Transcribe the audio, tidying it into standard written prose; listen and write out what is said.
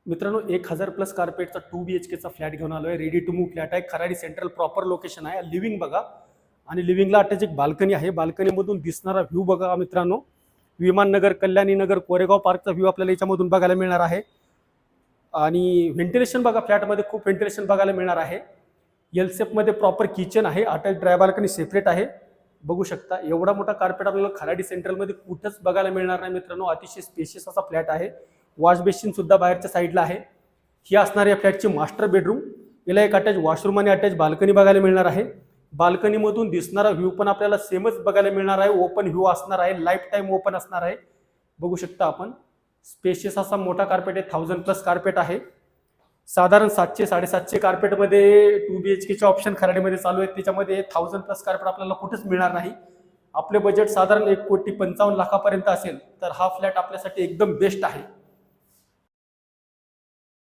मित्रांनो 1000 plus कार्पेटचा 2 BHKचा flat घेऊन आलोय. रेडी टू मूव्ह फ्लॅट आहे. खराडी सेंट्रल प्रॉपर लोकेशन आहे. लिव्हिंग बघा आणि लिव्हिंगला अटॅच एक बाल्कनी आहे. बाल्कनीमधून दिसणारा व्ह्यू बघा मित्रांनो. विमाननगर, कल्याणी नगर, कोरेगाव पार्कचा व्ह्यू आपल्याला याच्यामधून बघायला मिळणार आहे. आणि व्हेंटिलेशन बघा, फ्लॅटमध्ये खूप व्हेंटिलेशन बघायला मिळणार आहे. एल मध्ये प्रॉपर किचन आहे. अटॅच ड्राय बाल्कनी सेपरेट आहे. बघू शकता एवढा मोठा कार्पेट आपल्याला खराडी सेंट्रलमध्ये कुठंच बघायला मिळणार नाही मित्रांनो. अतिशय स्पेशियस असा फ्लॅट आहे. वॉश बेसिन सुद्धा बाहेरच्या साईडला आहे. ही असणार या फ्लॅटची मास्टर बेडरूम. याला एक अटॅच वॉशरूम आणि अटॅच बाल्कनी बघायला मिळणार आहे. बाल्कनीमधून दिसणारा व्ह्यू पण आपल्याला सेमच बघायला मिळणार आहे. ओपन व्ह्यू असणार आहे. लाईफ टाईम ओपन असणार आहे. बघू शकता आपण स्पेशियस असा मोठा कार्पेट आहे. 1000 प्लस कार्पेट आहे. साधारण 700-750 कार्पेटमध्ये 2 BHKचे ऑप्शन खराडीमध्ये चालू आहेत. त्याच्यामध्ये 1000 प्लस कार्पेट आपल्याला कुठेच मिळणार नाही. आपले बजेट साधारण 1,55,00,000 असेल तर हा फ्लॅट आपल्यासाठी एकदम बेस्ट आहे.